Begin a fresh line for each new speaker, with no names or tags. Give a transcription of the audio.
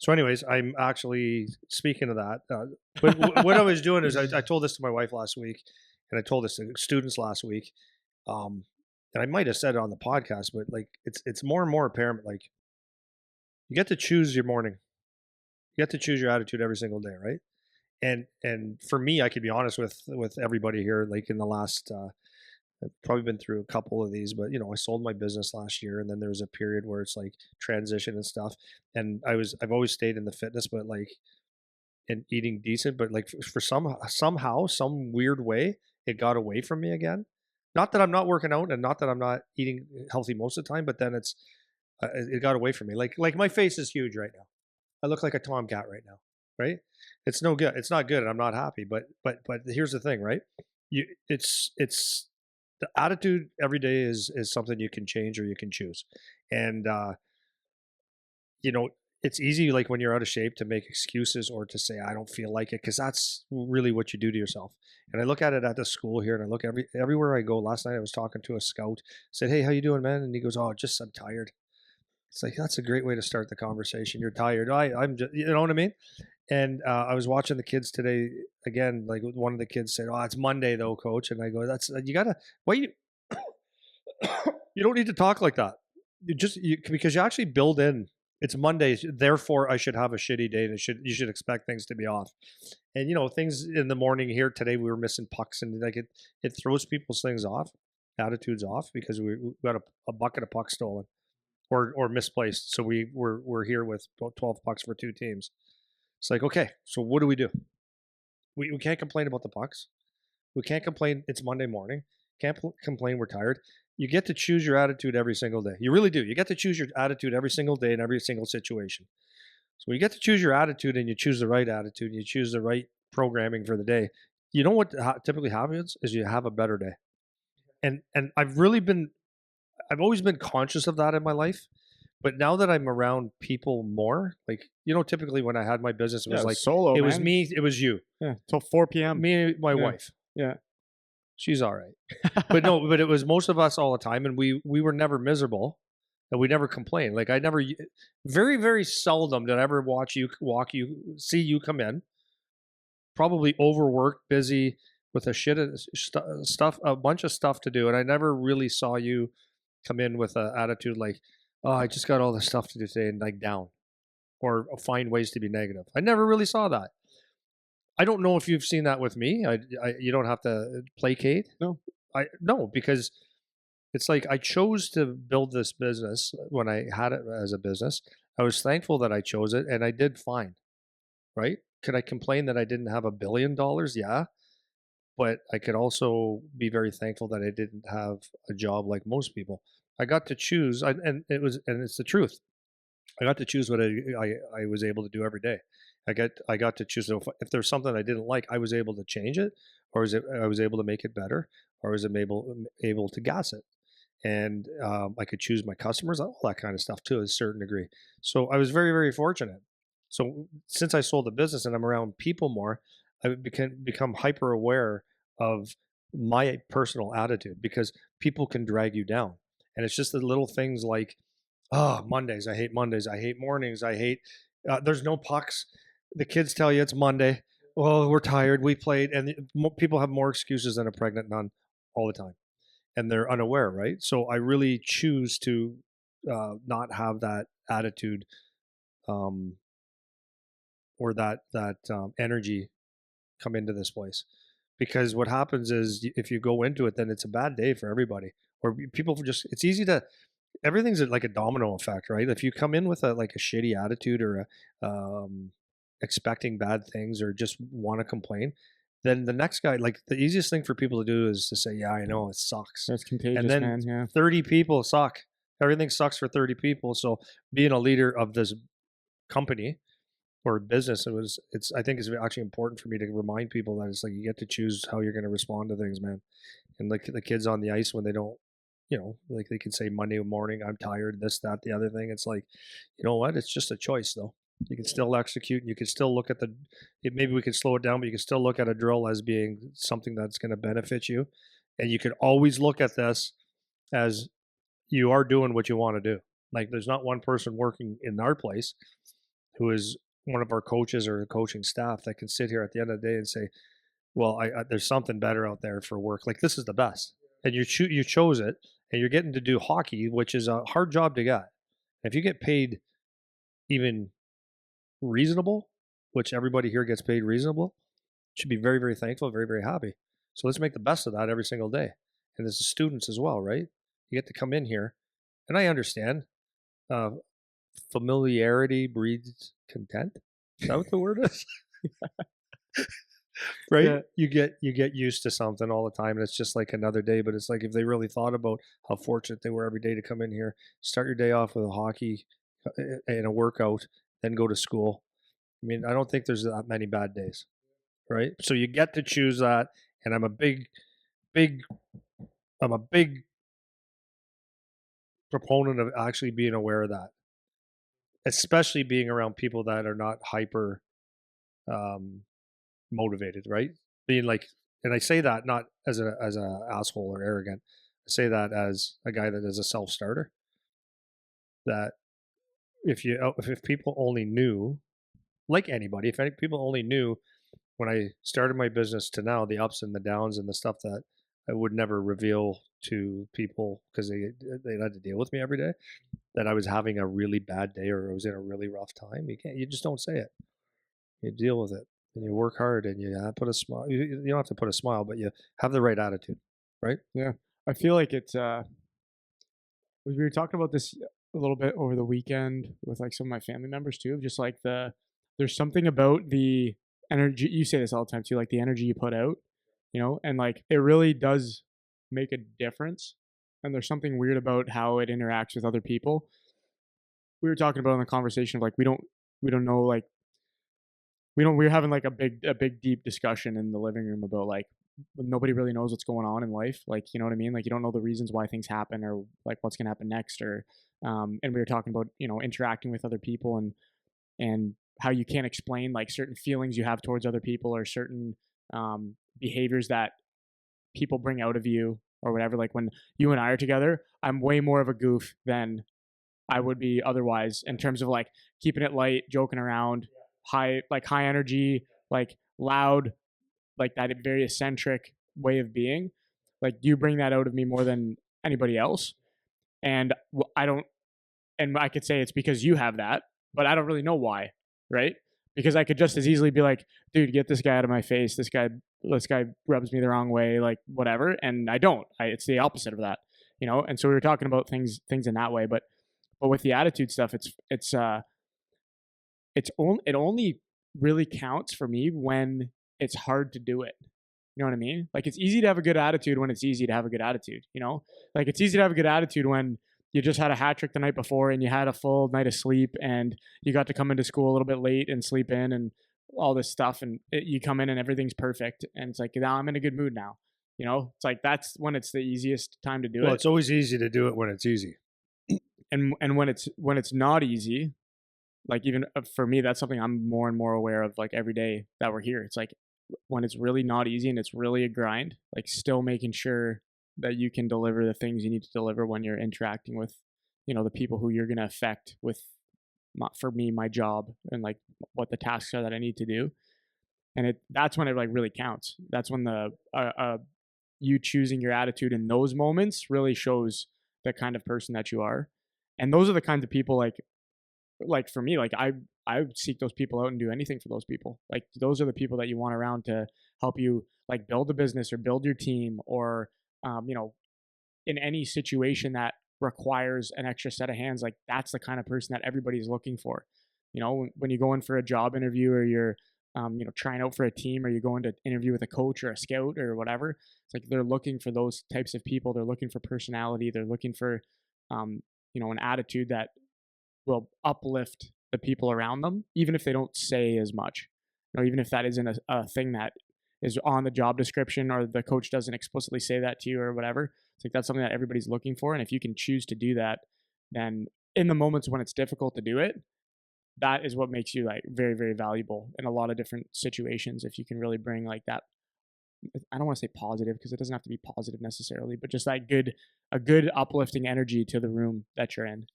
So anyways, I'm actually speaking of that. But what I was doing is I told this to my wife last week, and I told this to students last week. Um, and I might have said it on the podcast, but like it's more and more apparent. Like you get to choose your morning, you get to choose your attitude every single day, right? And for me, I could be honest with everybody here. Like in the last, I've probably been through a couple of these, but I sold my business last year, and then there was a period where it's like transition and stuff. And I've always stayed in the fitness, but like and eating decent, but like for somehow some weird way it got away from me again. Not that I'm not working out, and not that I'm not eating healthy most of the time, but then it got away from me. Like my face is huge right now. I look like a tomcat right now, right? It's no good. It's not good, and I'm not happy. But here's the thing, right? It's the attitude every day is something you can change or you can choose, and you know, it's easy like when you're out of shape to make excuses or to say I don't feel like it because that's really what you do to yourself. And I look at it at the school here, and I look everywhere I go. Last night I was talking to a scout, said, "Hey, how you doing, man?" And he goes, "Oh, just I'm tired." It's like that's a great way to start the conversation. You're tired. I'm just, you know what I mean? And I was watching the kids today again. Like one of the kids said, "Oh, it's Monday though, coach." And I go, "That's you gotta why you you don't need to talk like that. Because you actually build in it's Mondays, therefore I should have a shitty day, and you should expect things to be off. And things in the morning here today, we were missing pucks, and like it throws people's things off, attitudes off, because we got a bucket of pucks stolen or misplaced. So we're here with about 12 pucks for two teams. It's like, okay, so what do? We can't complain about the pucks. We can't complain it's Monday morning. Can't complain we're tired. You get to choose your attitude every single day. You really do. You get to choose your attitude every single day in every single situation. So when you get to choose your attitude, and you choose the right attitude, and you choose the right programming for the day, you know what typically happens is you have a better day. And I've always been conscious of that in my life. But now that I'm around people more, like, typically when I had my business, it was like,
solo,
it was
man.
me, it was you.
Yeah, till 4 p.m.
Me and my wife.
Yeah.
She's all right. But no, but it was most of us all the time, and we were never miserable, and we never complained. Like I never, very very seldom did I ever see you come in, probably overworked, busy with a shit of stuff, a bunch of stuff to do, and I never really saw you come in with an attitude like, "Oh, I just got all this stuff to do today," and like down, or find ways to be negative. I never really saw that. I don't know if you've seen that with me. You don't have to placate. No, because it's like I chose to build this business when I had it as a business. I was thankful that I chose it, and I did fine. Right? Could I complain that I didn't have $1 billion? Yeah, but I could also be very thankful that I didn't have a job like most people. I got to choose, and it's the truth. I got to choose what I was able to do every day. I got to choose. So if there's something I didn't like, I was able to change it, or I was able to make it better, or was able to gas it. And I could choose my customers, all that kind of stuff to a certain degree. So I was very very fortunate. So since I sold the business and I'm around people more, I become hyper aware of my personal attitude, because people can drag you down, and it's just the little things like, oh, Mondays. I hate Mondays. I hate mornings. I hate, there's no pucks. The kids tell you it's Monday. Oh, we're tired. We played. And people have more excuses than a pregnant nun all the time. And they're unaware, right? So I really choose to not have that attitude, um, or that energy come into this place. Because what happens is if you go into it, then it's a bad day for everybody. Or people it's easy to, everything's like a domino effect, right? If you come in with a shitty attitude, or expecting bad things, or just want to complain, then the next guy, like the easiest thing for people to do is to say, "Yeah, I know it sucks."
That's contagious,
and then
man. Yeah.
30 people suck. Everything sucks for 30 people. So being a leader of this company or business, I think it's actually important for me to remind people that it's like you get to choose how you're going to respond to things, man. And like the kids on the ice, when they don't, like they can say Monday morning, I'm tired, this, that, the other thing. It's like, you know what? It's just a choice, though. You can still execute, and you can still look at maybe we can slow it down, but you can still look at a drill as being something that's going to benefit you. And you can always look at this as you are doing what you want to do. Like there's not one person working in our place who is one of our coaches or the coaching staff that can sit here at the end of the day and say, well, there's something better out there for work. Like this is the best, and you chose it, and you're getting to do hockey, which is a hard job to get. If you get paid even reasonable, which everybody here gets paid reasonable, should be very, very thankful, very, very happy. So let's make the best of that every single day. And as the students as well, right? You get to come in here, and I understand uh, familiarity breeds content. Is that what the word is? Right?
Yeah.
You get used to something all the time, and it's just like another day. But it's like if they really thought about how fortunate they were every day to come in here, start your day off with a hockey and a workout, then go to school. I mean, I don't think there's that many bad days, right? So you get to choose that, and I'm a big proponent of actually being aware of that, especially being around people that are not hyper um, motivated, right? Being like, and I say that not as a asshole or arrogant. I say that as a guy that is a self starter. That if people only knew, like anybody, if people only knew when I started my business to now, the ups and the downs and the stuff that I would never reveal to people because they had to deal with me every day, that I was having a really bad day or I was in a really rough time. You just don't say it. You deal with it and you work hard and you put a smile. You don't have to put a smile, but you have the right attitude, right?
Yeah. I feel like it's we were talking about this a little bit over the weekend with like some of my family members too, just like there's something about the energy. You say this all the time too, like the energy you put out, and like it really does make a difference. And there's something weird about how it interacts with other people. We were talking about in the conversation of like we don't know, like we were having like a big deep discussion in the living room about like nobody really knows what's going on in life, like, you know what I mean, like you don't know the reasons why things happen or like what's going to happen next, or and we were talking about interacting with other people, and how you can't explain like certain feelings you have towards other people, or certain behaviors that people bring out of you or whatever. Like when you and I are together, I'm way more of a goof than I would be otherwise, in terms of like keeping it light, joking around, high energy, like loud, like that very eccentric way of being. Like you bring that out of me more than anybody else. And I don't, and I could say it's because you have that, but I don't really know why, right? Because I could just as easily be like, dude, get this guy out of my face. This guy rubs me the wrong way, like whatever. And I don't. It's the opposite of that, And so we were talking about things in that way, but with the attitude stuff, it only really counts for me when it's hard to do it. You know what I mean? Like it's easy to have a good attitude when it's easy to have a good attitude, Like it's easy to have a good attitude when you just had a hat trick the night before and you had a full night of sleep and you got to come into school a little bit late and sleep in and all this stuff, and you come in and everything's perfect and it's like, now I'm in a good mood now. It's like that's when it's the easiest time to do
Well,
it.
it's always easy to do it when it's easy.
And when it's not easy, like even for me, that's something I'm more and more aware of, like every day that we're here. It's like when it's really not easy and it's really a grind, like still making sure that you can deliver the things you need to deliver when you're interacting with, the people who you're going to affect with, for me, my job and like what the tasks are that I need to do. And that's when it like really counts. That's when the you choosing your attitude in those moments really shows the kind of person that you are. And those are the kinds of people, like for me, like I would seek those people out and do anything for those people. Like those are the people that you want around to help you like build a business or build your team, or in any situation that requires an extra set of hands. Like that's the kind of person that everybody's looking for. When you go in for a job interview, or you're trying out for a team, or you go in to interview with a coach or a scout or whatever, it's like they're looking for those types of people. They're looking for personality. They're looking for an attitude that will uplift the people around them, even if they don't say as much. Even if that isn't a thing that is on the job description, or the coach doesn't explicitly say that to you or whatever. It's like that's something that everybody's looking for. And if you can choose to do that, then in the moments when it's difficult to do it, that is what makes you like very, very valuable in a lot of different situations. If you can really bring like that, I don't want to say positive because it doesn't have to be positive necessarily, but just that a good uplifting energy to the room that you're in.